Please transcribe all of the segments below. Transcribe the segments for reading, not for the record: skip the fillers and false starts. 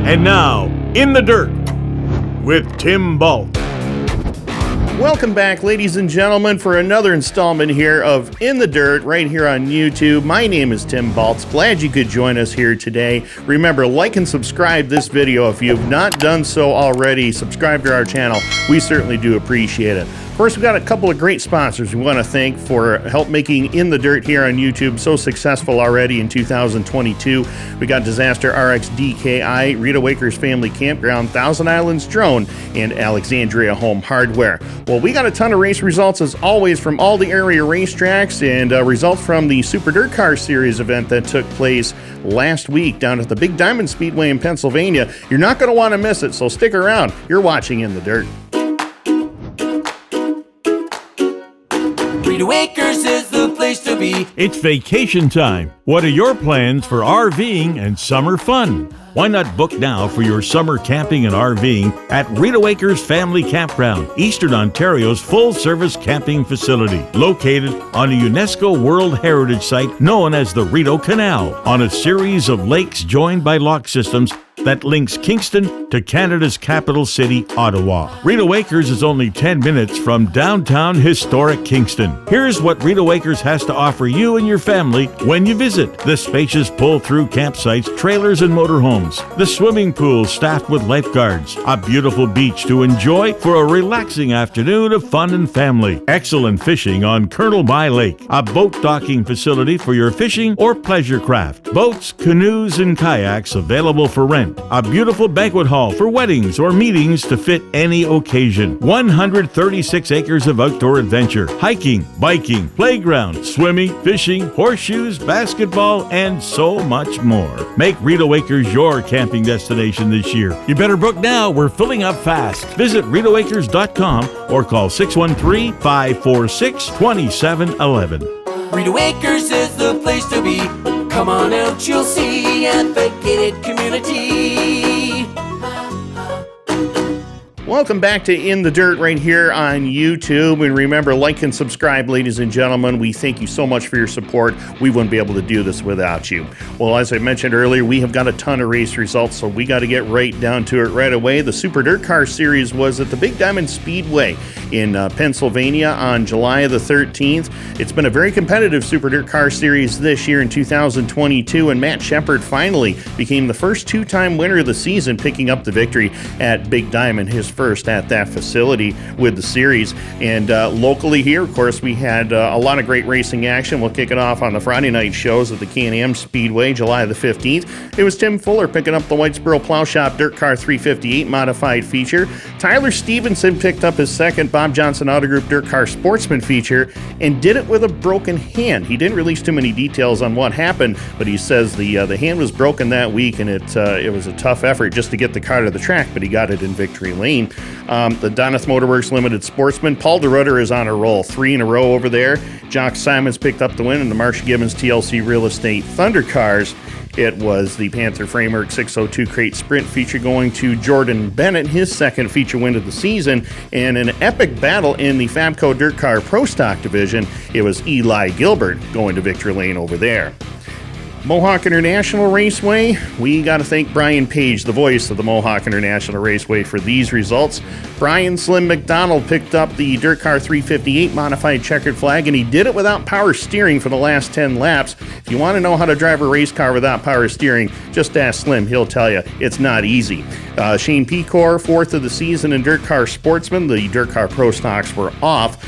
And now, In the Dirt with Tim Baltz. Welcome back, ladies and gentlemen, for another installment here of In the Dirt right here on YouTube. My name is Tim Baltz. Glad you could join us here today. Remember, like and subscribe this video. If you have not done so already, subscribe to our channel. We certainly do appreciate it. Of course, we've got a couple of great sponsors we want to thank for help making In the Dirt here on YouTube so successful already in 2022. We got Disaster RX DKI, Rita Waker's Family Campground, Thousand Islands Drone, and Alexandria Home Hardware. Well, we got a ton of race results as always from all the area racetracks and results from the Super Dirt Car Series event that took place last week down at the Big Diamond Speedway in Pennsylvania. You're not going to want to miss it, so stick around. You're watching In the Dirt. Rita Waker's is the place to be. It's vacation time. What are your plans for RVing and summer fun? Why not book now for your summer camping and RVing at Rita Waker's Family Campground, Eastern Ontario's full-service camping facility, located on a UNESCO World Heritage Site known as the Rideau Canal, on a series of lakes joined by lock systems that links Kingston to Canada's capital city, Ottawa. Rita Waker's is only 10 minutes from downtown historic Kingston. Here's what Rita Waker's has to offer you and your family when you visit: the spacious pull-through campsites, trailers, and motorhomes, the swimming pool staffed with lifeguards, a beautiful beach to enjoy for a relaxing afternoon of fun and family, excellent fishing on Colonel By Lake, a boat docking facility for your fishing or pleasure craft, boats, canoes, and kayaks available for rent, a beautiful banquet hall for weddings or meetings to fit any occasion, 136 acres of outdoor adventure, hiking, biking, playground, swimming, fishing, horseshoes, basketball, and so much more. Make Rita Waker's your camping destination this year. You better book now. We're filling up fast. Visit RitaWakers.com or call 613-546-2711. Rita Waker's is the place to be. Come on out, you'll see a vacated community. Welcome back to In the Dirt right here on YouTube. And remember, like and subscribe, ladies and gentlemen. We thank you so much for your support. We wouldn't be able to do this without you. Well, as I mentioned earlier, we have got a ton of race results, so we got to get right down to it right away. The Super Dirt Car Series was at the Big Diamond Speedway in Pennsylvania on July the 13th. It's been a very competitive Super Dirt Car Series this year in 2022, and Matt Shepard finally became the first two-time winner of the season, picking up the victory at Big Diamond, his first at that facility with the series. And locally here, of course, we had a lot of great racing action. We'll kick it off on the Friday night shows at the Can-Am Speedway, July the 15th. It was Tim Fuller picking up the Whitesboro Plow Shop Dirt Car 358 modified feature. Tyler Stevenson picked up his second Bob Johnson Auto Group Dirt Car Sportsman feature and did it with a broken hand. He didn't release too many details on what happened, but he says the hand was broken that week, and it was a tough effort just to get the car to the track, but he got it in victory lane. The Donath Motorworks Limited Sportsman, Paul DeRutter is on a roll, 3 in a row over there. Jock Simons picked up the win in the Marsh Gibbons TLC Real Estate Thunder Cars. It was the Panther Framework 602 Crate Sprint feature going to Jordan Bennett, his second feature win of the season. And an epic battle in the Fabco Dirt Car Pro Stock division, it was Eli Gilbert going to victory lane over there. Mohawk International Raceway, we got to thank Brian Page, the voice of the Mohawk International Raceway, for these results. Brian Slim McDonald picked up the Dirt Car 358 modified checkered flag, and he did it without power steering for the last 10 laps. If you want to know how to drive a race car without power steering, just ask Slim. He'll tell you it's not easy. Shane Pecor, fourth of the season in Dirt Car Sportsman. The Dirt Car Pro Stocks were off.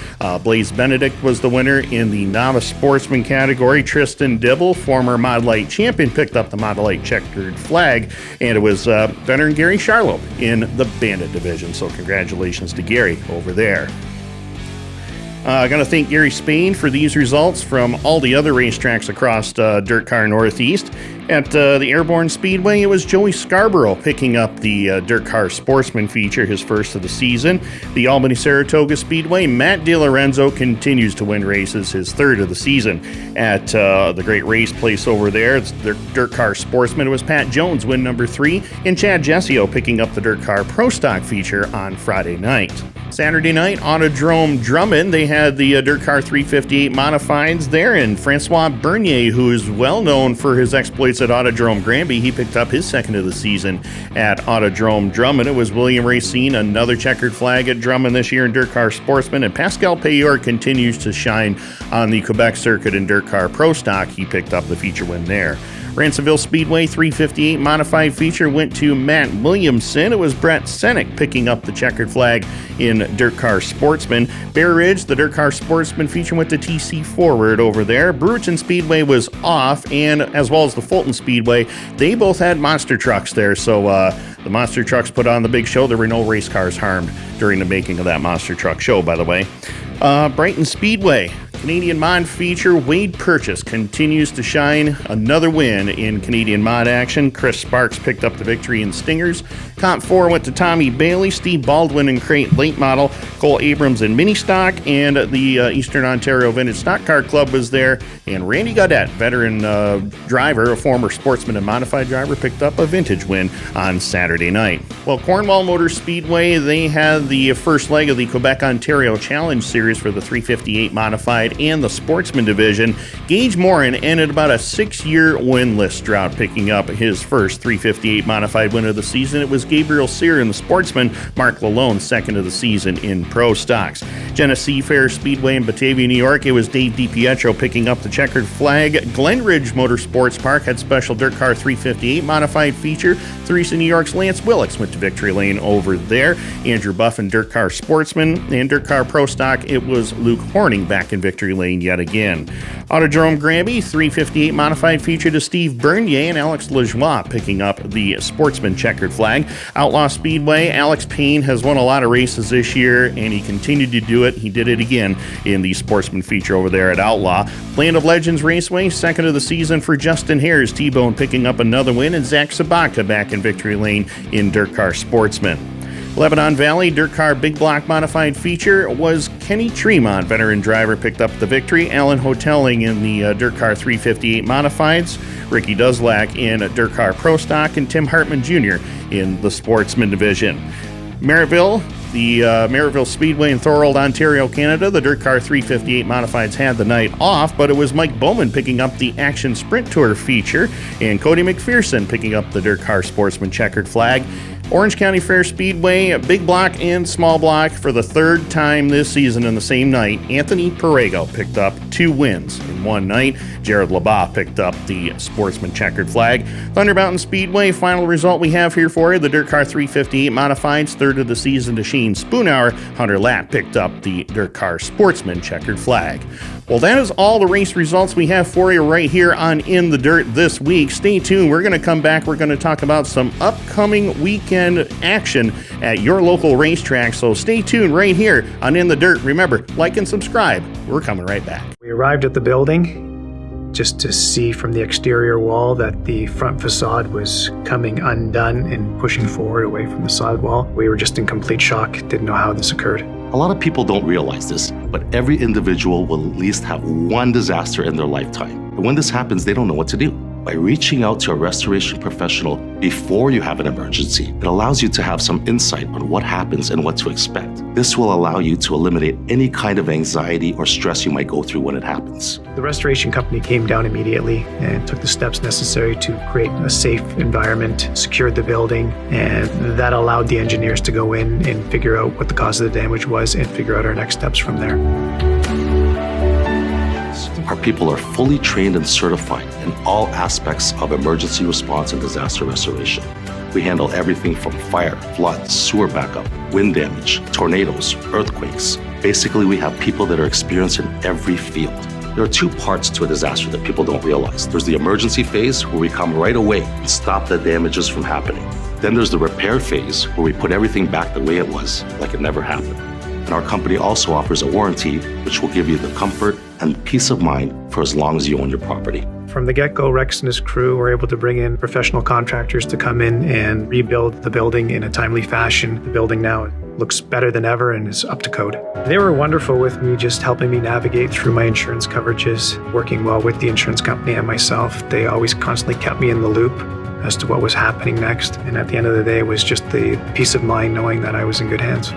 Blaze Benedict was the winner in the Novice Sportsman category. Tristan Dibble, former Mod Light champion, picked up the Mod Light checkered flag, and it was veteran Gary Charlo in the Bandit division. So congratulations to Gary over there. I'm going to thank Gary Spain for these results from all the other racetracks across Dirt Car Northeast. At the Airborne Speedway, it was Joey Scarborough picking up the Dirt Car Sportsman feature, his first of the season. The Albany-Saratoga Speedway, Matt DiLorenzo continues to win races, his third of the season. At the Great Race Place over there, it's the Dirt Car Sportsman. It was Pat Jones, win number 3, and Chad Jessio picking up the Dirt Car Pro Stock feature on Friday night. Saturday night, Autodrome Drummond, they had the Dirt Car 358 Modifieds there, and Francois Bernier, who is well known for his exploits at Autodrome Granby, he picked up his second of the season at Autodrome Drummond. It was William Racine, another checkered flag at Drummond this year in Dirt Car Sportsman, and Pascal Payor continues to shine on the Quebec circuit in Dirt Car Pro Stock. He picked up the feature win there. Ransomville Speedway 358 Modified feature went to Matt Williamson. It was Brett Senek picking up the checkered flag in Dirt Car Sportsman. Bear Ridge, the Dirt Car Sportsman feature went to TC Forward over there. Brewerton Speedway was off, and as well as the Fulton Speedway, they both had monster trucks there. So the monster trucks put on the big show. There were no race cars harmed during the making of that monster truck show, by the way. Brighton Speedway, Canadian Mod feature, Wade Purchase continues to shine. Another win in Canadian Mod action. Chris Sparks picked up the victory in Stingers. Comp 4 went to Tommy Bailey, Steve Baldwin in Crate Late Model, Cole Abrams in Mini Stock, and the Eastern Ontario Vintage Stock Car Club was there. And Randy Gaudette, veteran driver, a former Sportsman and Modified driver, picked up a vintage win on Saturday night. Well, Cornwall Motor Speedway, they had the first leg of the Quebec Ontario Challenge Series for the 358 Modified and the Sportsman division. Gage Morin ended about a 6-year winless drought, picking up his first 358 Modified win of the season. It was Gabriel Sear in the Sportsman, Mark Lalone second of the season in Pro Stocks. Genesee Fair Speedway in Batavia, New York, it was Dave DiPietro picking up the checkered flag. Glenridge Motorsports Park had special Dirt Car 358 Modified feature. Theresa, New York's Lance Willix went to victory lane over there. Andrew Buff in Dirt Car Sportsman, and Dirt Car Pro Stock, it was Luke Horning back in victory lane yet again. Autodrome Granby 358 Modified feature to Steve Bernier and Alex Lajoie picking up the Sportsman checkered flag. Outlaw Speedway, Alex Payne has won a lot of races this year, and he continued to do it. He did it again in the Sportsman feature over there at Outlaw. Land of Legends Raceway, second of the season for Justin Hares, T-Bone picking up another win, and Zach Sabaka back in victory lane in Dirt Car Sportsman. Lebanon Valley Dirt Car Big Block Modified feature was Kenny Tremont, veteran driver, picked up the victory. Alan Hotelling in the Dirt Car 358 Modifieds, Ricky Duzlak in Dirt Car Pro Stock, and Tim Hartman Jr. in the Sportsman division. Merrittville, the Merrittville Speedway in Thorold, Ontario, Canada, the Dirt Car 358 Modifieds had the night off, but it was Mike Bowman picking up the Action Sprint Tour feature, and Cody McPherson picking up the Dirt Car Sportsman checkered flag. Orange County Fair Speedway, Big Block and Small Block for the third time this season in the same night. Anthony Perego picked up 2 wins in one night. Jared Labaugh picked up the Sportsman checkered flag. Thunder Mountain Speedway, final result we have here for you. The Dirt Car 358 Modifieds, third of the season to Shane Spoonhour. Hunter Latt picked up the Dirt Car Sportsman checkered flag. Well, that is all the race results we have for you right here on In the Dirt this week. Stay tuned. We're going to come back. We're going to talk about some upcoming weekend action at your local racetrack. So stay tuned right here on In the Dirt. Remember, like and subscribe. We're coming right back. We arrived at the building just to see from the exterior wall that the front facade was coming undone and pushing forward away from the side wall. We were just in complete shock, didn't know how this occurred. A lot of people don't realize this, but every individual will at least have one disaster in their lifetime. And when this happens, they don't know what to do. By reaching out to a restoration professional before you have an emergency, it allows you to have some insight on what happens and what to expect. This will allow you to eliminate any kind of anxiety or stress you might go through when it happens. The restoration company came down immediately and took the steps necessary to create a safe environment, secured the building, and that allowed the engineers to go in and figure out what the cause of the damage was and figure out our next steps from there. Our people are fully trained and certified in all aspects of emergency response and disaster restoration. We handle everything from fire, flood, sewer backup, wind damage, tornadoes, earthquakes. Basically, we have people that are experienced in every field. There are 2 parts to a disaster that people don't realize. There's the emergency phase, where we come right away and stop the damages from happening. Then there's the repair phase, where we put everything back the way it was, like it never happened. And our company also offers a warranty, which will give you the comfort and peace of mind for as long as you own your property. From the get-go, Rex and his crew were able to bring in professional contractors to come in and rebuild the building in a timely fashion. The building now looks better than ever and is up to code. They were wonderful with me, just helping me navigate through my insurance coverages, working well with the insurance company and myself. They always constantly kept me in the loop as to what was happening next. And at the end of the day, it was just the peace of mind knowing that I was in good hands.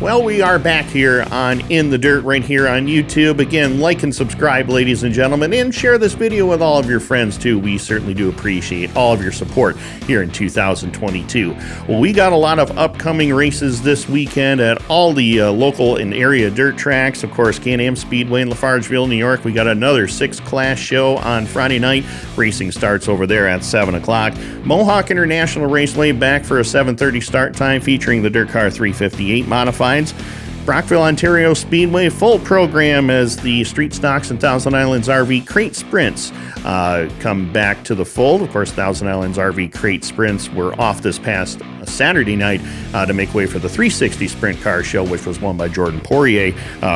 Well, we are back here on In the Dirt right here on YouTube. Again, like and subscribe, ladies and gentlemen, and share this video with all of your friends too. We certainly do appreciate all of your support here in 2022. Well, we got a lot of upcoming races this weekend at all the local and area dirt tracks. Of course, Can-Am Speedway in Lafargeville, New York. We got another 6-class show on Friday night. Racing starts over there at 7 o'clock. Mohawk International Raceway back for a 7:30 start time featuring the Dirt Car 358 Modifieds. Brockville, Ontario Speedway, full program as the Street Stocks and Thousand Islands RV Crate Sprints come back to the fold. Of course, Thousand Islands RV Crate Sprints were off this past Saturday night to make way for the 360 Sprint Car Show, which was won by Jordan Poirier.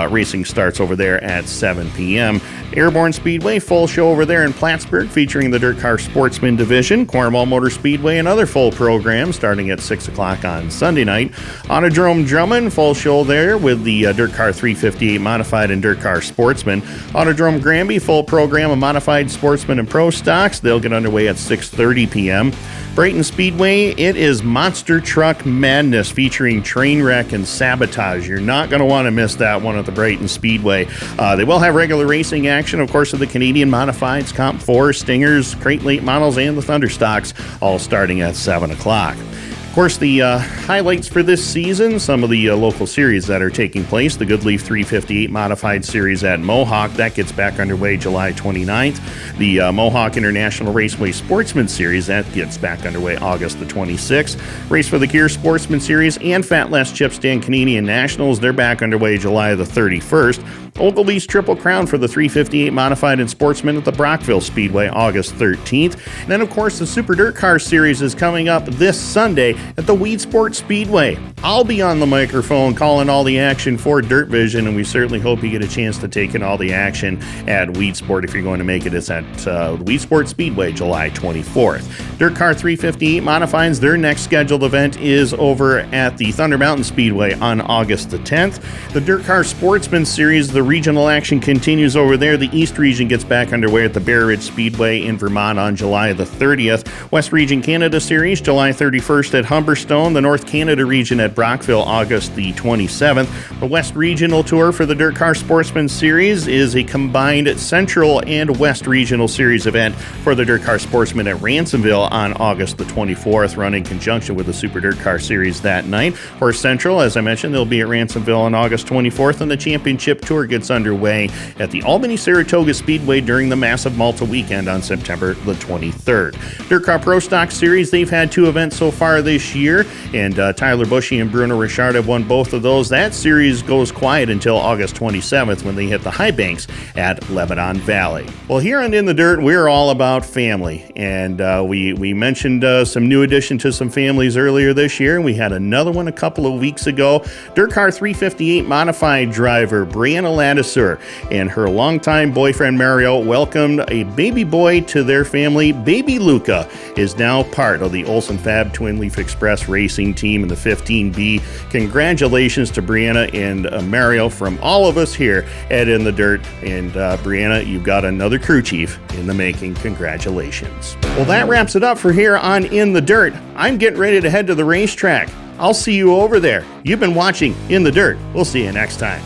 Racing starts over there at 7 p.m. Airborne Speedway, full show over there in Plattsburgh featuring the Dirt Car Sportsman Division. Cornwall Motor Speedway, another full program starting at 6 o'clock on Sunday night. Autodrome Drummond, full show there with the Dirt Car 358 Modified and Dirt Car Sportsman. Autodrome Granby, full program of Modified Sportsman and Pro Stocks. They'll get underway at 6:30 p.m. Brighton Speedway, it is Monster Truck Madness featuring Trainwreck and Sabotage. You're not going to want to miss that one at the Brighton Speedway. They will have regular racing action, of course, of the Canadian Modifieds, Comp 4, Stingers, Crate Late Models, and the Thunderstocks, all starting at 7 o'clock. Of course, the highlights for this season, some of the local series that are taking place. The Goodleaf 358 Modified Series at Mohawk, that gets back underway July 29th. The Mohawk International Raceway Sportsman Series, that gets back underway August the 26th. Race for the Gear Sportsman Series and Fat Less Chip Stand Canadian Nationals, they're back underway July the 31st. Ogilvy's Triple Crown for the 358 Modified and Sportsman at the Brockville Speedway, August 13th. And then, of course, the Super Dirt Car Series is coming up this Sunday at the Weed Sport Speedway. I'll be on the microphone calling all the action for Dirt Vision, and we certainly hope you get a chance to take in all the action at Weed Sport if you're going to make it. It's at Weed Sport Speedway, July 24th. Dirt Car 358 Modifieds, their next scheduled event is over at the Thunder Mountain Speedway on August the 10th. The Dirt Car Sportsman Series, the regional action continues over there. The East Region gets back underway at the Bear Ridge Speedway in Vermont on July the 30th. West Region Canada Series, July 31st at Humberstone. The North Canada Region at Brockville, August the 27th. The West Regional Tour for the Dirt Car Sportsman Series is a combined Central and West Regional Series event for the Dirt Car Sportsman at Ransomville on August the 24th, run in conjunction with the Super Dirt Car Series that night. For Central, as I mentioned, they'll be at Ransomville on August 24th, and the Championship Tour gets underway at the Albany-Saratoga Speedway during the Massive Malta weekend on September the 23rd. Dirt Car Pro Stock Series, they've had 2 events so far this year, and Tyler Bushy and Bruno Richard have won both of those. That series goes quiet until August 27th when they hit the high banks at Lebanon Valley. Well, here on In the Dirt, we're all about family, and we mentioned some new addition to some families earlier this year, and we had another one a couple of weeks ago. Dirt Car 358 Modified driver Brianna Ladiseur and her longtime boyfriend Mario welcomed a baby boy to their family. Baby Luca is now part of the Olsen Fab Twin Leaf Express racing team in the 15B. Congratulations to Brianna and Mario from all of us here at In the Dirt. And Brianna, you've got another crew chief in the making. Congratulations. Well, that wraps it up for here on In the Dirt. I'm getting ready to head to the racetrack. I'll see you over there. You've been watching In the Dirt. We'll see you next time.